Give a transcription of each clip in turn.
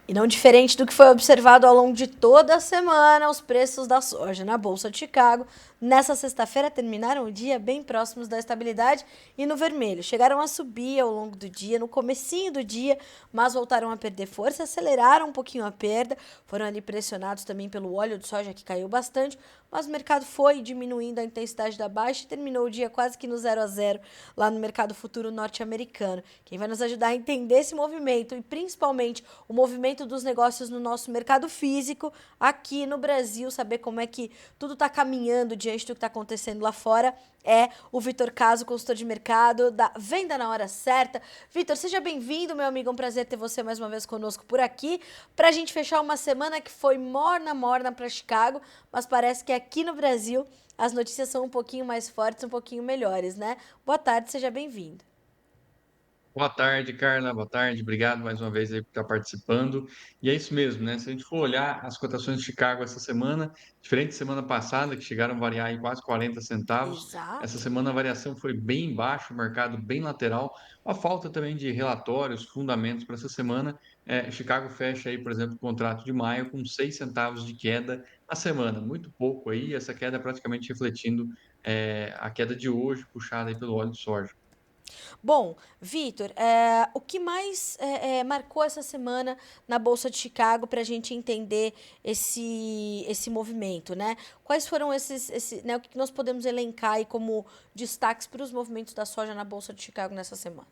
E não diferente do que foi observado ao longo de toda a semana, os preços da soja na Bolsa de Chicago, nessa sexta-feira, terminaram o dia bem próximos da estabilidade e no vermelho. Chegaram a subir ao longo do dia, no comecinho do dia, mas voltaram a perder força, aceleraram um pouquinho a perda, foram ali pressionados também pelo óleo de soja, que caiu bastante, mas o mercado foi diminuindo a intensidade da baixa e terminou o dia quase que no 0 a 0 lá no mercado futuro norte-americano. Quem vai nos ajudar a entender esse movimento e principalmente o movimento dos negócios no nosso mercado físico aqui no Brasil, saber como é que tudo está caminhando diante do que está acontecendo lá fora, é o Vitor Caso, consultor de mercado da Venda na Hora Certa. Vitor, seja bem-vindo, meu amigo. É um prazer ter você mais uma vez conosco por aqui, para a gente fechar uma semana que foi morna para Chicago, mas parece que aqui no Brasil as notícias são um pouquinho mais fortes, um pouquinho melhores, né? Boa tarde, seja bem-vindo. Boa tarde, Carla. Boa tarde. Obrigado mais uma vez aí por estar participando. E é isso mesmo, né? Se a gente for olhar as cotações de Chicago essa semana, diferente da semana passada, que chegaram a variar em quase 40 centavos, essa Exato. semana a variação foi bem baixa, o mercado bem lateral. A falta também de relatórios, fundamentos para essa semana. Chicago fecha aí, por exemplo, o contrato de maio com 6 centavos de queda na semana. Muito pouco aí, essa queda praticamente refletindo a queda de hoje, puxada aí pelo óleo de soja. Bom, Vitor, o que mais marcou essa semana na Bolsa de Chicago para a gente entender esse movimento, né? Quais foram né, o que nós podemos elencar aí como destaques para os movimentos da soja na Bolsa de Chicago nessa semana?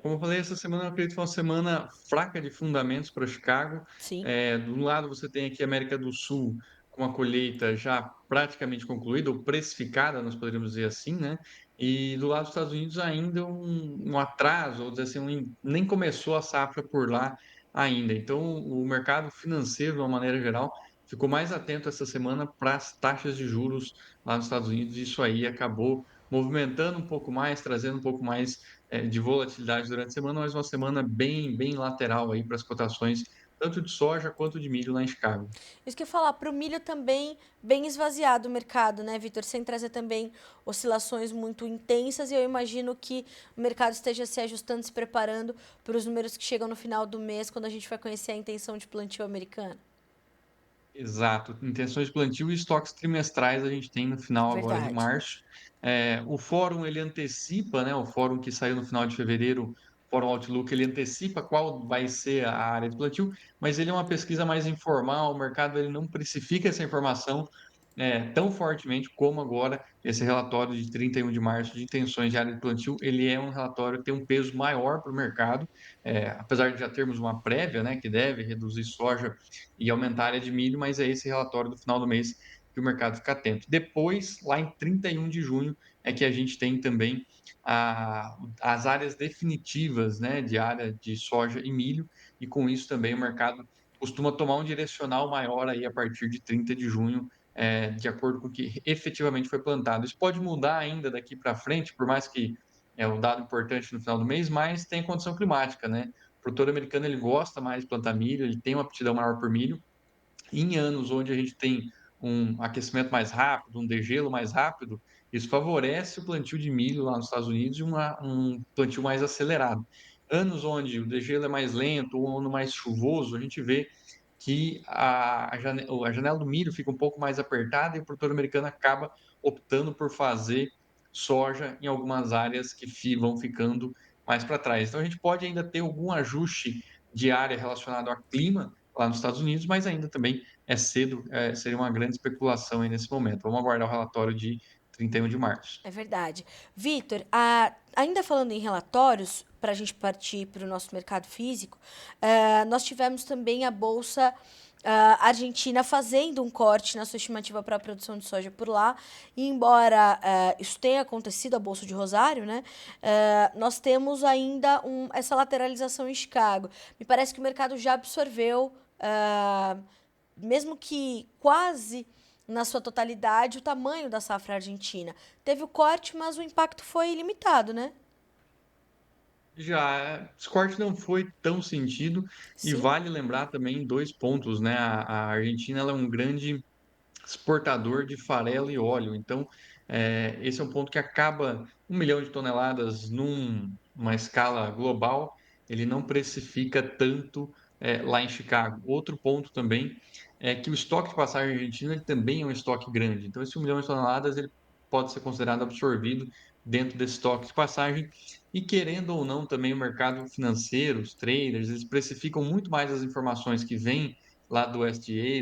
Como eu falei, essa semana eu acredito que foi uma semana fraca de fundamentos para Chicago. Sim. Do lado você tem aqui a América do Sul com a colheita já praticamente concluída, ou precificada, nós poderíamos dizer assim, né? E do lado dos Estados Unidos ainda um atraso, ou dizer assim, nem começou a safra por lá ainda. Então o mercado financeiro, de uma maneira geral, ficou mais atento essa semana para as taxas de juros lá nos Estados Unidos. E isso aí acabou movimentando um pouco mais, trazendo um pouco mais de volatilidade durante a semana, mas uma semana bem lateral aí para as cotações, tanto de soja quanto de milho lá em Chicago. Isso que eu ia falar, para o milho também bem esvaziado o mercado, né, Vitor? Sem trazer também oscilações muito intensas, e eu imagino que o mercado esteja se ajustando, se preparando para os números que chegam no final do mês, quando a gente vai conhecer a intenção de plantio americana. Exato, intenções de plantio e estoques trimestrais a gente tem no final agora de Verdade. março. O fórum ele antecipa, né? O fórum que saiu no final de fevereiro, o Fórum Outlook, ele antecipa qual vai ser a área de plantio, mas ele é uma pesquisa mais informal, o mercado ele não precifica essa informação tão fortemente como agora esse relatório de 31 de março de intenções de área de plantio, ele é um relatório que tem um peso maior para o mercado, apesar de já termos uma prévia, né, que deve reduzir soja e aumentar a área de milho, mas é esse relatório do final do mês que o mercado fica atento. Depois, lá em 31 de junho, é que a gente tem também as áreas definitivas, né, de área de soja e milho, e com isso também o mercado costuma tomar um direcional maior aí a partir de 30 de junho, de acordo com o que efetivamente foi plantado. Isso pode mudar ainda daqui para frente, por mais que é um dado importante no final do mês, mas tem condição climática, né? O produtor americano ele gosta mais de plantar milho, ele tem uma aptidão maior por milho. Em anos onde a gente tem um aquecimento mais rápido, um degelo mais rápido, isso favorece o plantio de milho lá nos Estados Unidos e um plantio mais acelerado. Anos onde o degelo é mais lento ou um ano mais chuvoso, a gente vê que a janela do milho fica um pouco mais apertada e o produtor americano acaba optando por fazer soja em algumas áreas que vão ficando mais para trás. Então a gente pode ainda ter algum ajuste de área relacionado ao clima lá nos Estados Unidos, mas ainda também é cedo, seria uma grande especulação aí nesse momento. Vamos aguardar o relatório de 31 de março. É verdade. Vitor, ainda falando em relatórios, para a gente partir para o nosso mercado físico, nós tivemos também a Bolsa Argentina fazendo um corte na sua estimativa para a produção de soja por lá. E embora isso tenha acontecido, a Bolsa de Rosário, né, nós temos ainda essa lateralização em Chicago. Me parece que o mercado já absorveu, mesmo que quase na sua totalidade, o tamanho da safra argentina. Teve o corte, mas o impacto foi limitado, né? Já, esse corte não foi tão sentido e Sim. vale lembrar também dois pontos, né? A Argentina ela é um grande exportador de farelo e óleo, então esse é um ponto que acaba 1 milhão de toneladas numa escala global, ele não precifica tanto lá em Chicago. Outro ponto também é que o estoque de passagem argentino ele também é um estoque grande. Então, esse 1 milhão de toneladas ele pode ser considerado absorvido dentro desse estoque de passagem. E querendo ou não, também o mercado financeiro, os traders, eles precificam muito mais as informações que vêm lá do SDA,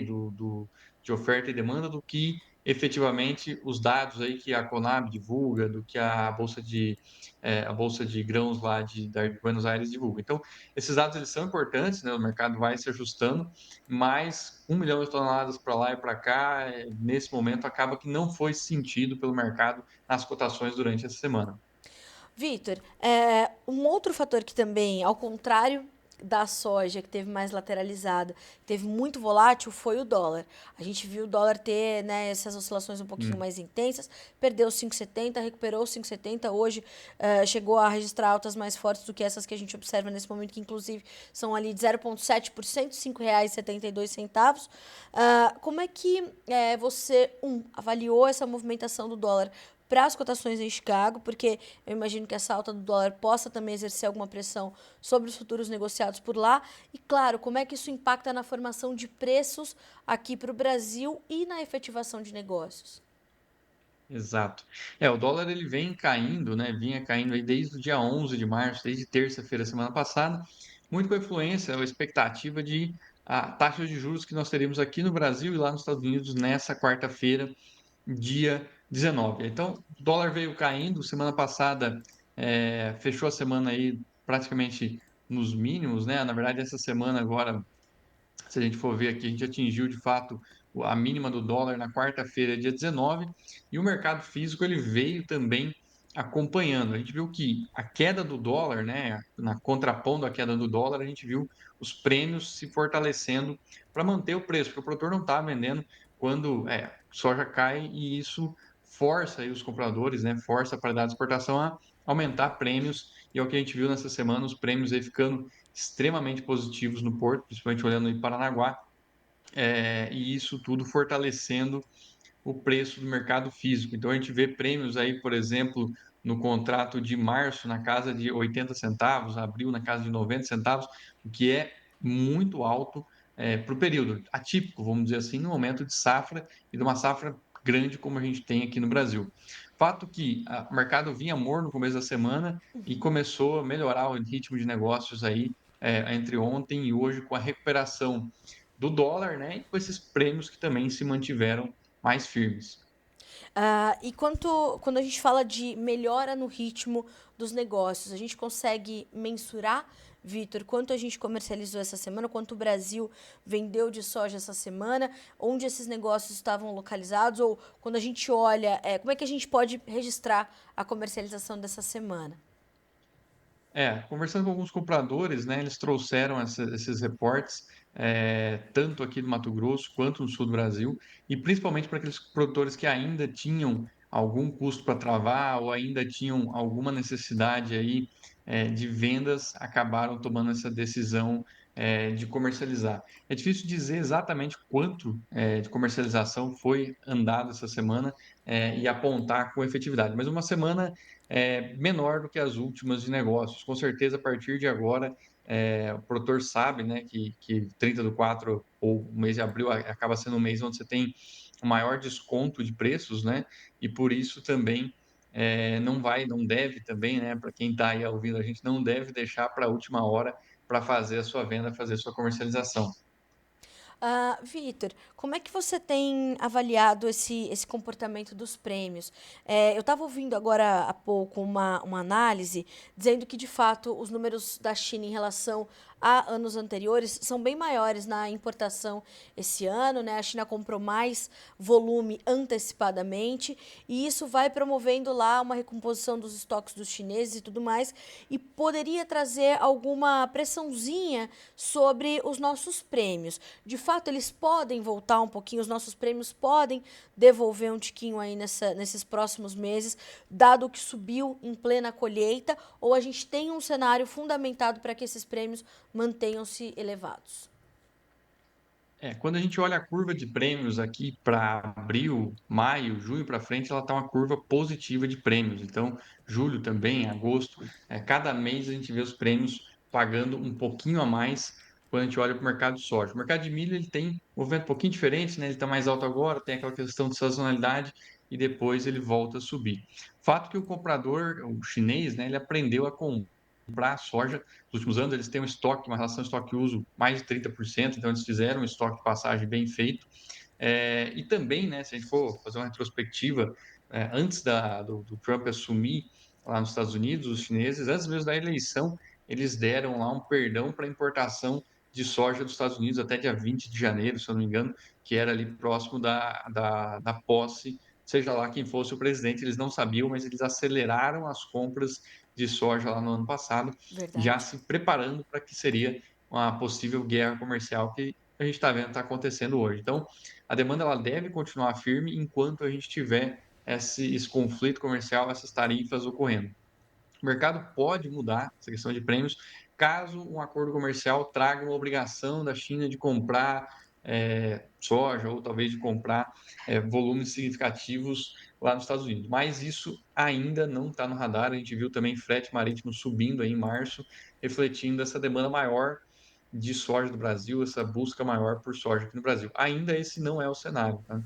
de oferta e demanda, do que efetivamente os dados aí que a Conab divulga, do que a bolsa de grãos lá da Buenos Aires divulga. Então, esses dados eles são importantes, né? O mercado vai se ajustando, mas 1 milhão de toneladas para lá e para cá, nesse momento, acaba que não foi sentido pelo mercado nas cotações durante essa semana. Vitor, um outro fator que também, ao contrário da soja, que teve mais lateralizada, teve muito volátil, foi o dólar. A gente viu o dólar ter, né, essas oscilações um pouquinho Hum. mais intensas, perdeu 5,70, recuperou 5,70, hoje chegou a registrar altas mais fortes do que essas que a gente observa nesse momento, que inclusive são ali de 0,7%, R$ 5,72. Como é que você, avaliou essa movimentação do dólar para as cotações em Chicago, porque eu imagino que essa alta do dólar possa também exercer alguma pressão sobre os futuros negociados por lá. E, claro, como é que isso impacta na formação de preços aqui para o Brasil e na efetivação de negócios? Exato. O dólar ele vem caindo, né? Vinha caindo aí desde o dia 11 de março, desde terça-feira, semana passada, muito com a influência ou expectativa de a taxa de juros que nós teríamos aqui no Brasil e lá nos Estados Unidos nessa quarta-feira, dia 19. Então, o dólar veio caindo, semana passada fechou a semana aí praticamente nos mínimos, né? Na verdade, essa semana agora se a gente for ver aqui, a gente atingiu de fato a mínima do dólar na quarta-feira, dia 19, e o mercado físico ele veio também acompanhando. A gente viu que a queda do dólar, né, na contrapondo à queda do dólar, a gente viu os prêmios se fortalecendo para manter o preço, porque o produtor não está vendendo quando soja cai e isso força aí os compradores, né, força a paridade de exportação a aumentar prêmios, e é o que a gente viu nessa semana, os prêmios aí ficando extremamente positivos no Porto, principalmente olhando em Paranaguá, e isso tudo fortalecendo o preço do mercado físico. Então a gente vê prêmios aí, por exemplo, no contrato de março na casa de 80 centavos, abril na casa de 90 centavos, o que é muito alto para o período atípico, vamos dizer assim, no momento de safra e de uma safra grande como a gente tem aqui no Brasil. Fato que o mercado vinha morno no começo da semana e começou a melhorar o ritmo de negócios aí entre ontem e hoje com a recuperação do dólar, né, e com esses prêmios que também se mantiveram mais firmes. E quando a gente fala de melhora no ritmo dos negócios, a gente consegue mensurar, Vitor, quanto a gente comercializou essa semana, quanto o Brasil vendeu de soja essa semana, onde esses negócios estavam localizados, ou quando a gente olha, como é que a gente pode registrar a comercialização dessa semana? Conversando com alguns compradores, né, eles trouxeram esses reportes, tanto aqui do Mato Grosso quanto no sul do Brasil, e principalmente para aqueles produtores que ainda tinham algum custo para travar ou ainda tinham alguma necessidade aí, de vendas, acabaram tomando essa decisão, de comercializar. É difícil dizer exatamente quanto, de comercialização foi andado essa semana, e apontar com efetividade, mas uma semana menor do que as últimas de negócios. Com certeza, a partir de agora, o produtor sabe, né, que 30 do 4 ou o mês de abril acaba sendo um mês onde você tem o maior desconto de preços, né, e por isso também não deve também, né, para quem está aí ouvindo a gente, não deve deixar para a última hora para fazer a sua venda, fazer a sua comercialização. Vitor, como é que você tem avaliado esse comportamento dos prêmios? Eu estava ouvindo agora há pouco uma análise dizendo que, de fato, os números da China em relação a anos anteriores são bem maiores na importação esse ano, né? A China comprou mais volume antecipadamente e isso vai promovendo lá uma recomposição dos estoques dos chineses e tudo mais e poderia trazer alguma pressãozinha sobre os nossos prêmios. De fato, eles podem voltar um pouquinho, os nossos prêmios podem devolver um tiquinho aí nesses próximos meses, dado que subiu em plena colheita, ou a gente tem um cenário fundamentado para que esses prêmios mantenham-se elevados? Quando a gente olha a curva de prêmios aqui para abril, maio, junho para frente, ela está uma curva positiva de prêmios. Então, julho também, agosto, cada mês a gente vê os prêmios pagando um pouquinho a mais quando a gente olha para o mercado de soja. O mercado de milho ele tem um movimento um pouquinho diferente, né? Ele está mais alto agora, tem aquela questão de sazonalidade e depois ele volta a subir. Fato que o comprador, o chinês, né, ele aprendeu a comprar soja. Nos últimos anos eles têm um estoque, uma relação estoque-uso mais de 30%, então eles fizeram um estoque de passagem bem feito. E também, né, se a gente for fazer uma retrospectiva, antes do Trump assumir lá nos Estados Unidos, os chineses, antes mesmo da eleição, eles deram lá um perdão para importação de soja dos Estados Unidos até dia 20 de janeiro, se eu não me engano, que era ali próximo da posse, seja lá quem fosse o presidente, eles não sabiam, mas eles aceleraram as compras de soja lá no ano passado, já Verdade. se preparando para que seria uma possível guerra comercial que a gente está vendo está acontecendo hoje. Então, a demanda ela deve continuar firme enquanto a gente tiver esse conflito comercial, essas tarifas ocorrendo. O mercado pode mudar essa questão de prêmios caso um acordo comercial traga uma obrigação da China de comprar soja ou talvez de comprar volumes significativos lá nos Estados Unidos. Mas isso ainda não está no radar. A gente viu também frete marítimo subindo aí em março, refletindo essa demanda maior de soja do Brasil, essa busca maior por soja aqui no Brasil. Ainda esse não é o cenário, tá?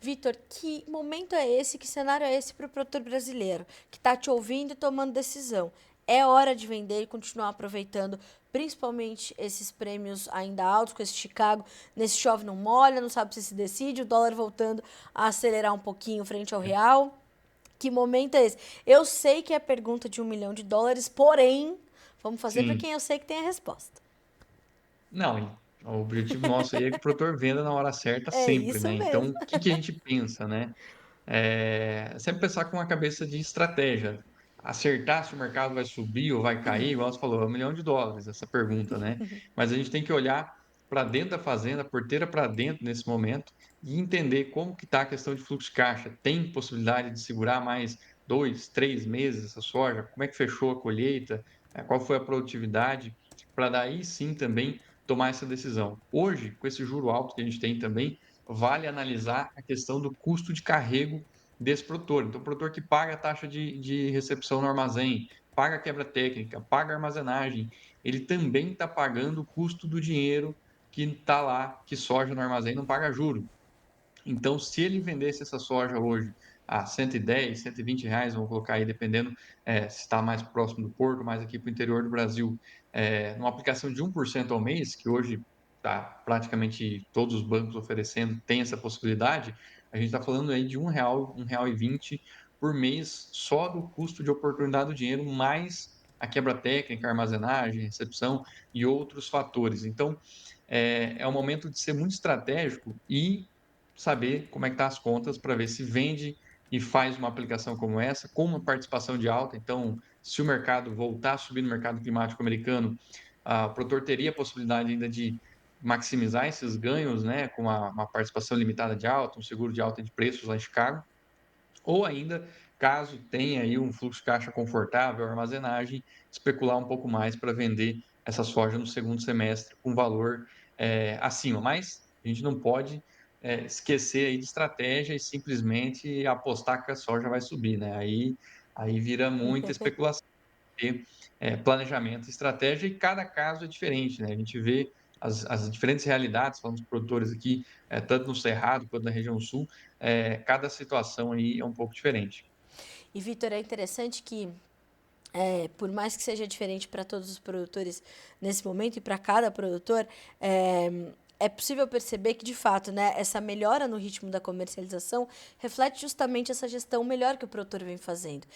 Vitor, que momento é esse, que cenário é esse para o produtor brasileiro que está te ouvindo e tomando decisão? É hora de vender e continuar aproveitando, principalmente esses prêmios ainda altos, com esse Chicago, nesse chove não molha, não sabe se decide, o dólar voltando a acelerar um pouquinho frente ao real. Que momento é esse? Eu sei que é pergunta de US$ 1 milhão, porém, vamos fazer para Sim. quem eu sei que tem a resposta. Não, o objetivo nosso aí é que o produtor venda na hora certa É sempre, isso né? Então, mesmo. o que que a gente pensa, né? Sempre pensar com uma cabeça de estratégia. Acertar se o mercado vai subir ou vai cair, igual você falou, US$ 1 milhão, essa pergunta, né? Mas a gente tem que olhar para dentro da fazenda, porteira para dentro nesse momento e entender como que está a questão de fluxo de caixa. Tem possibilidade de segurar mais 2, 3 meses essa soja? Como é que fechou a colheita? Qual foi a produtividade? Para daí sim também tomar essa decisão. Hoje, com esse juro alto que a gente tem também, vale analisar a questão do custo de carrego desse produtor. Então, o produtor que paga a taxa de recepção no armazém, paga a quebra técnica, paga a armazenagem, ele também está pagando o custo do dinheiro que está lá, que soja no armazém não paga juro. Então, se ele vendesse essa soja hoje a 110, R$ 120, vamos colocar aí, dependendo se está mais próximo do porto, mais aqui para o interior do Brasil, numa aplicação de 1% ao mês, que hoje está praticamente todos os bancos oferecendo, tem essa possibilidade, a gente está falando aí de R$ 1, R$ 1,20 por mês só do custo de oportunidade do dinheiro, mais a quebra técnica, a armazenagem, recepção e outros fatores. Então, é um momento de ser muito estratégico e saber como é que tá as contas para ver se vende e faz uma aplicação como essa, com uma participação de alta. Então, se o mercado voltar a subir no mercado climático americano, o produtor teria a possibilidade ainda de maximizar esses ganhos, né, com uma participação limitada de alta, um seguro de alta de preços lá em Chicago, ou ainda, caso tenha aí um fluxo de caixa confortável, armazenagem, especular um pouco mais para vender essa soja no segundo semestre com valor acima. Mas a gente não pode esquecer aí de estratégia e simplesmente apostar que a soja vai subir, né? Aí vira muita especulação, ter planejamento, estratégia, e cada caso é diferente, né? A gente vê as diferentes realidades, falando dos produtores aqui, tanto no Cerrado quanto na região sul, cada situação aí é um pouco diferente. E, Vitor, é interessante que por mais que seja diferente para todos os produtores nesse momento e para cada produtor, é possível perceber que, de fato, né, essa melhora no ritmo da comercialização reflete justamente essa gestão melhor que o produtor vem fazendo.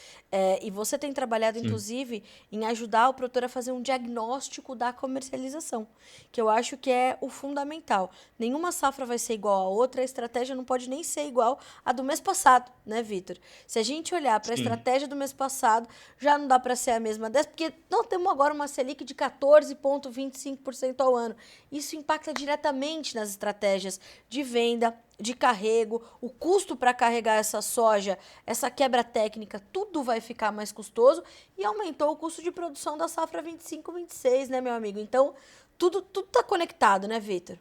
E você tem trabalhado, Sim, inclusive, em ajudar o produtor a fazer um diagnóstico da comercialização, que eu acho que é o fundamental. Nenhuma safra vai ser igual a outra, a estratégia não pode nem ser igual à do mês passado, né, Vitor? Se a gente olhar para a sim, estratégia do mês passado, já não dá para ser a mesma dessa, porque nós temos agora uma Selic de 14,25% ao ano. Isso impacta diretamente nas estratégias de venda, de carrego, o custo para carregar essa soja, essa quebra técnica, tudo vai ficar mais custoso e aumentou o custo de produção da safra 25/26, né, meu amigo? Então, tudo tá conectado, né, Vitor?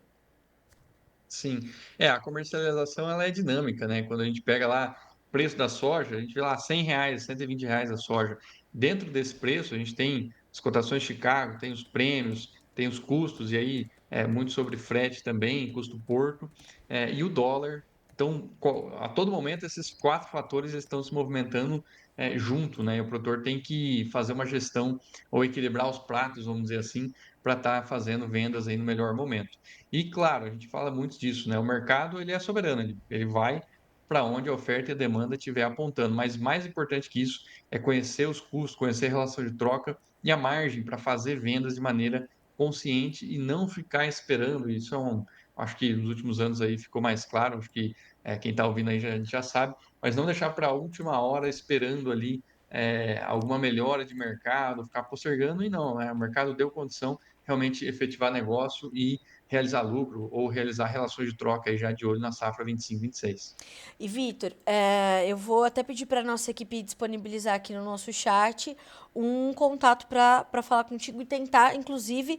sim. A comercialização ela é dinâmica, né? Quando a gente pega lá o preço da soja, a gente vê lá R$ 100, R$ 120 a soja. Dentro desse preço, a gente tem as cotações de Chicago, tem os prêmios, tem os custos, e aí muito sobre frete também, custo porto, e o dólar. Então, a todo momento, esses quatro fatores estão se movimentando junto, né? E o produtor tem que fazer uma gestão ou equilibrar os pratos, vamos dizer assim, para estar fazendo vendas aí no melhor momento. E claro, a gente fala muito disso, né? O mercado ele é soberano, ele vai para onde a oferta e a demanda estiver apontando. Mas mais importante que isso é conhecer os custos, conhecer a relação de troca e a margem para fazer vendas de maneira consciente e não ficar esperando. Isso acho que nos últimos anos aí ficou mais claro, acho que quem está ouvindo aí já sabe, mas não deixar para a última hora esperando ali alguma melhora de mercado, ficar postergando e não, né? O mercado deu condição realmente efetivar negócio e realizar lucro ou realizar relações de troca aí já de olho na safra 25-26. E, Vitor, eu vou até pedir para nossa equipe disponibilizar aqui no nosso chat um contato para falar contigo e tentar, inclusive,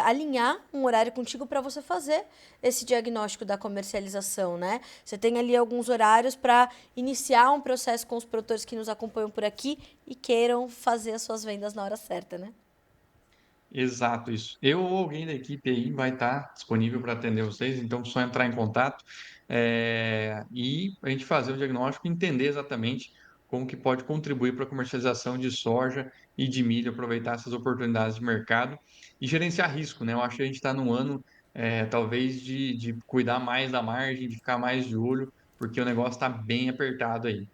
alinhar um horário contigo para você fazer esse diagnóstico da comercialização, né? Você tem ali alguns horários para iniciar um processo com os produtores que nos acompanham por aqui e queiram fazer as suas vendas na hora certa, né? Exato, isso. Eu ou alguém da equipe aí vai estar disponível para atender vocês, então é só entrar em contato e a gente fazer o diagnóstico e entender exatamente como que pode contribuir para a comercialização de soja e de milho, aproveitar essas oportunidades de mercado e gerenciar risco, né? Eu acho que a gente está num ano talvez de cuidar mais da margem, de ficar mais de olho, porque o negócio está bem apertado aí.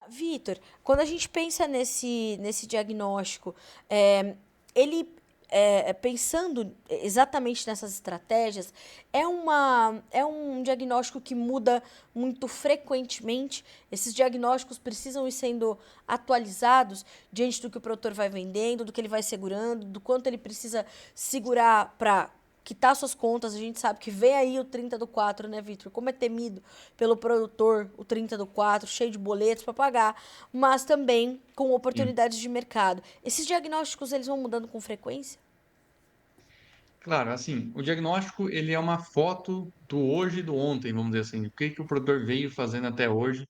Vitor, quando a gente pensa nesse diagnóstico, é, ele pensando exatamente nessas estratégias, é um diagnóstico que muda muito frequentemente. Esses diagnósticos precisam ir sendo atualizados diante do que o produtor vai vendendo, do que ele vai segurando, do quanto ele precisa segurar para quitar suas contas. A gente sabe que vem aí o 30 do 4, né, Vitor? Como é temido pelo produtor o 30 do 4, cheio de boletos para pagar, mas também com oportunidades de mercado. Esses diagnósticos, eles vão mudando com frequência? Claro, assim, o diagnóstico ele é uma foto do hoje e do ontem, vamos dizer assim, o que que o produtor veio fazendo até hoje,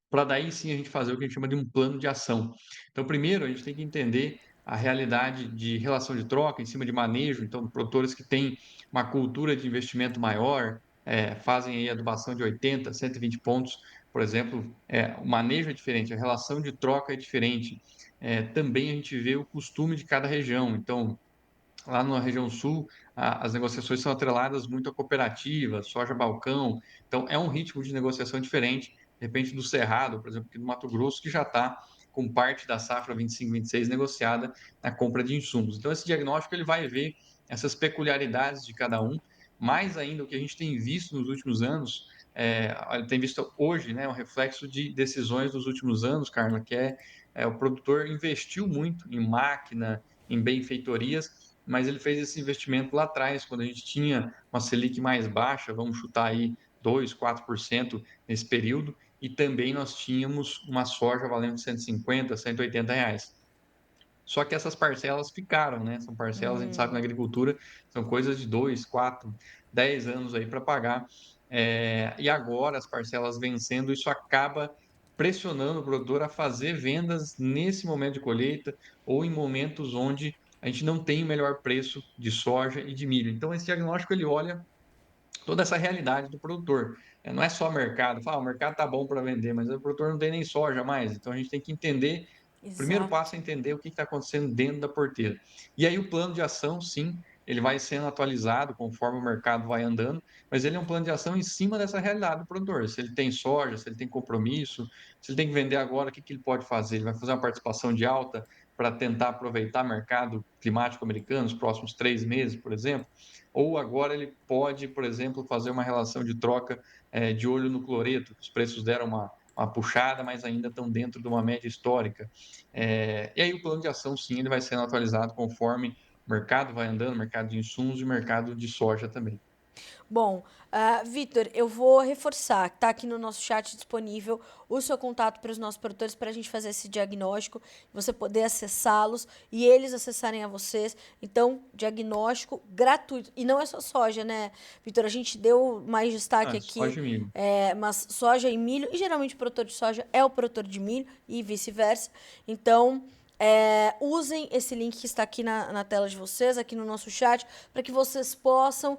para daí sim a gente fazer o que a gente chama de um plano de ação. Então, primeiro a gente tem que entender a realidade de relação de troca em cima de manejo, então produtores que têm uma cultura de investimento maior, fazem aí adubação de 80, 120 pontos, por exemplo, o manejo é diferente, a relação de troca é diferente. Também a gente vê o costume de cada região, então lá na região sul, as negociações são atreladas muito a cooperativas, soja balcão. Então, é um ritmo de negociação diferente, de repente, do Cerrado, por exemplo, aqui do Mato Grosso, que já está com parte da safra 25-26 negociada na compra de insumos. Então, esse diagnóstico ele vai ver essas peculiaridades de cada um, mais ainda o que a gente tem visto nos últimos anos, tem visto hoje, né, um reflexo de decisões dos últimos anos, Carla, que o produtor investiu muito em máquina, em benfeitorias, mas ele fez esse investimento lá atrás, quando a gente tinha uma Selic mais baixa, vamos chutar aí 2, 4% nesse período, e também nós tínhamos uma soja valendo 150, R$ 180. Só que essas parcelas ficaram, né? São parcelas, a gente sabe, na agricultura, são coisas de 2, 4, 10 anos aí para pagar. E agora, as parcelas vencendo, isso acaba pressionando o produtor a fazer vendas nesse momento de colheita ou em momentos onde a gente não tem o melhor preço de soja e de milho. Então, esse diagnóstico ele olha toda essa realidade do produtor. Não é só mercado, fala, o mercado tá bom para vender, mas o produtor não tem nem soja mais. Então a gente tem que entender. O primeiro Exato. passo é entender o que está acontecendo dentro da porteira. E aí o plano de ação, sim, ele vai sendo atualizado conforme o mercado vai andando, mas ele é um plano de ação em cima dessa realidade do produtor. Se ele tem soja, se ele tem compromisso, se ele tem que vender agora, o que, que ele pode fazer? Ele vai fazer uma participação de alta para tentar aproveitar o mercado climático americano nos próximos 3 meses, por exemplo? Ou agora ele pode, por exemplo, fazer uma relação de troca de olho no cloreto, que os preços deram uma puxada, mas ainda estão dentro de uma média histórica. E aí o plano de ação, sim, ele vai sendo atualizado conforme o mercado vai andando, mercado de insumos e mercado de soja também. Bom, Vitor, eu vou reforçar, tá aqui no nosso chat disponível o seu contato para os nossos produtores para a gente fazer esse diagnóstico, você poder acessá-los e eles acessarem a vocês. Então, diagnóstico gratuito. E não é só soja, né, Vitor? A gente deu mais destaque aqui, Soja e milho. mas soja e milho, e geralmente o produtor de soja é o produtor de milho e vice-versa. Então, Usem esse link que está aqui na tela de vocês, aqui no nosso chat, para que vocês possam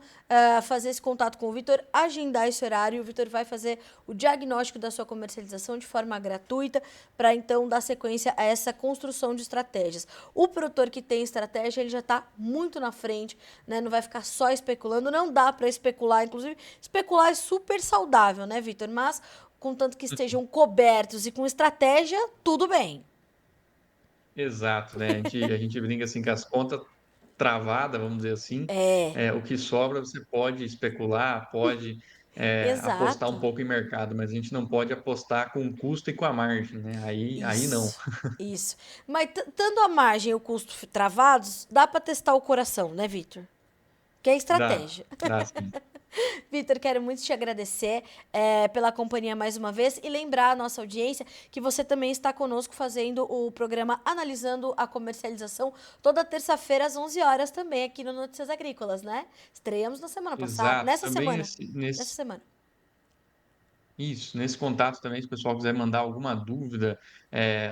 fazer esse contato com o Vitor, agendar esse horário. O Vitor vai fazer o diagnóstico da sua comercialização de forma gratuita, para então dar sequência a essa construção de estratégias. O produtor que tem estratégia, ele já está muito na frente, né? Não vai ficar só especulando, não dá para especular, inclusive especular é super saudável, né, Vitor? Mas contanto que estejam cobertos e com estratégia, tudo bem. Exato, né? A gente brinca assim com as contas travadas, vamos dizer assim. O que sobra você pode especular, pode apostar um Exato. pouco em mercado, mas a gente não pode apostar com o custo e com a margem, né? Aí não. Isso, isso. Mas tanto a margem e o custo travados, dá para testar o coração, né, Vitor? Que é Dá, estratégia. dá sim. Vitor, quero muito te agradecer pela companhia mais uma vez e lembrar a nossa audiência que você também está conosco fazendo o programa Analisando a Comercialização toda terça-feira às 11 horas também aqui no Notícias Agrícolas, né? Estreamos na semana passada, Exato. nessa Também semana. Nessa semana. nesse contato também, se o pessoal quiser mandar alguma dúvida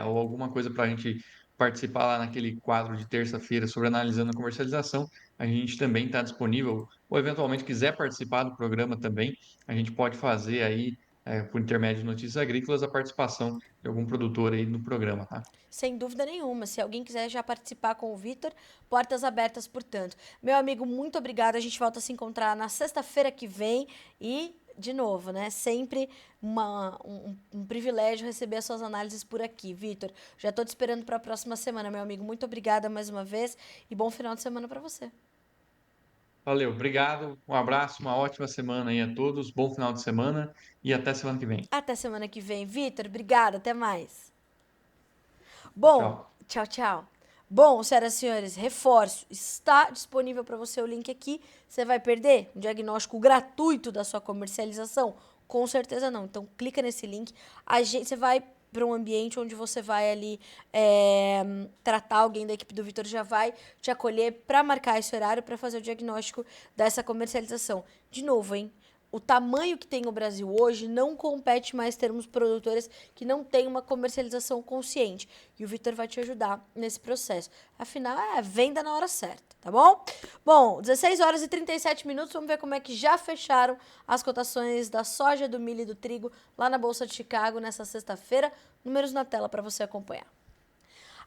ou alguma coisa para a gente participar lá naquele quadro de terça-feira sobre analisando a comercialização, a gente também está disponível. Ou eventualmente quiser participar do programa também, a gente pode fazer aí, por intermédio de notícias agrícolas, a participação de algum produtor aí no programa, tá? Sem dúvida nenhuma. Se alguém quiser já participar com o Vitor, portas abertas, portanto. Meu amigo, muito obrigada. A gente volta a se encontrar na sexta-feira que vem e, de novo, né? Sempre um privilégio receber as suas análises por aqui, Vitor. Já estou te esperando para a próxima semana, meu amigo. Muito obrigada mais uma vez e bom final de semana para você. Valeu, obrigado, um abraço, uma ótima semana aí a todos, bom final de semana e até semana que vem. Até semana que vem, Vitor. Obrigada. Até mais. Bom, Tchau. tchau, tchau. Bom, senhoras e senhores, reforço, está disponível para você o link aqui. Você vai perder um diagnóstico gratuito da sua comercialização? Com certeza não. Então, clica nesse link. Você vai para um ambiente onde você vai ali tratar alguém da equipe do Vitor, já vai te acolher para marcar esse horário para fazer o diagnóstico dessa comercialização. De novo, hein? O tamanho que tem o Brasil hoje não compete mais termos produtores que não têm uma comercialização consciente. E o Vitor vai te ajudar nesse processo. Afinal, é venda na hora certa, tá bom? Bom, 16 horas e 37 minutos. Vamos ver como é que já fecharam as cotações da soja, do milho e do trigo lá na Bolsa de Chicago nessa sexta-feira. Números na tela para você acompanhar.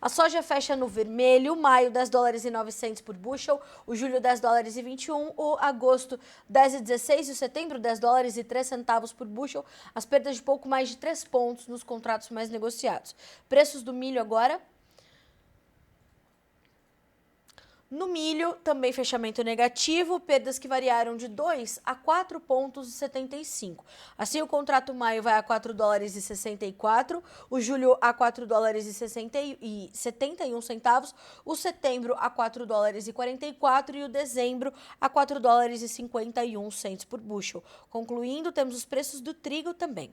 A soja fecha no vermelho, maio 10 dólares e 900 por bushel, o julho 10 dólares e 21, o agosto 10 e 16 e o setembro 10 dólares e 3 centavos por bushel, as perdas de pouco mais de 3 pontos nos contratos mais negociados. Preços do milho agora. No milho, também fechamento negativo, perdas que variaram de 2 a 4 pontos e 75. Assim, o contrato maio vai a 4 dólares e 64, o julho a 4 dólares e 71 centavos, o setembro a 4 dólares e 44 e o dezembro a 4 dólares e 51 centos por bushel. Concluindo, temos os preços do trigo também.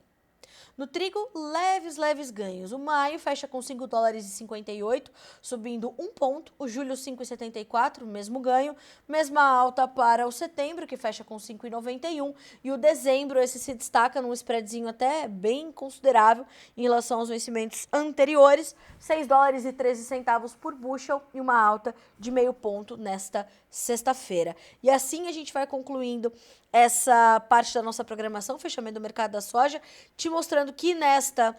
No trigo, leves ganhos. O maio fecha com 5 dólares e 58, subindo 1 ponto. O julho, 5,74, mesmo ganho. Mesma alta para o setembro, que fecha com 5,91. E o dezembro, esse se destaca num spreadzinho até bem considerável em relação aos vencimentos anteriores. 6 dólares e 13 centavos por bushel e uma alta de meio ponto nesta sexta-feira. E assim a gente vai concluindo essa parte da nossa programação, fechamento do mercado da soja, te mostrando que nesta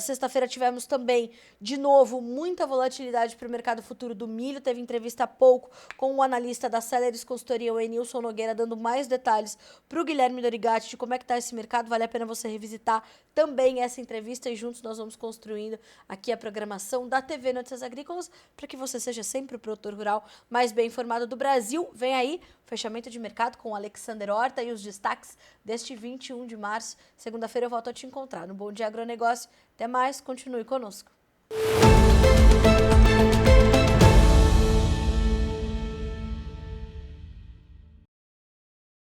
sexta-feira tivemos também, de novo, muita volatilidade para o mercado futuro do milho. Teve entrevista há pouco com o analista da Celeris Consultoria, o Enilson Nogueira, dando mais detalhes para o Guilherme Dorigatti de como é que está esse mercado. Vale a pena você revisitar também essa entrevista e juntos nós vamos construindo aqui a programação da TV Notícias Agrícolas para que você seja sempre o produtor rural mais bem informado do Brasil. Vem aí o fechamento de mercado com o Alexander Horta e os destaques deste 21 de março. Segunda-feira eu volto a te encontrar no Bom Dia Agronegócio. Até mais, continue conosco.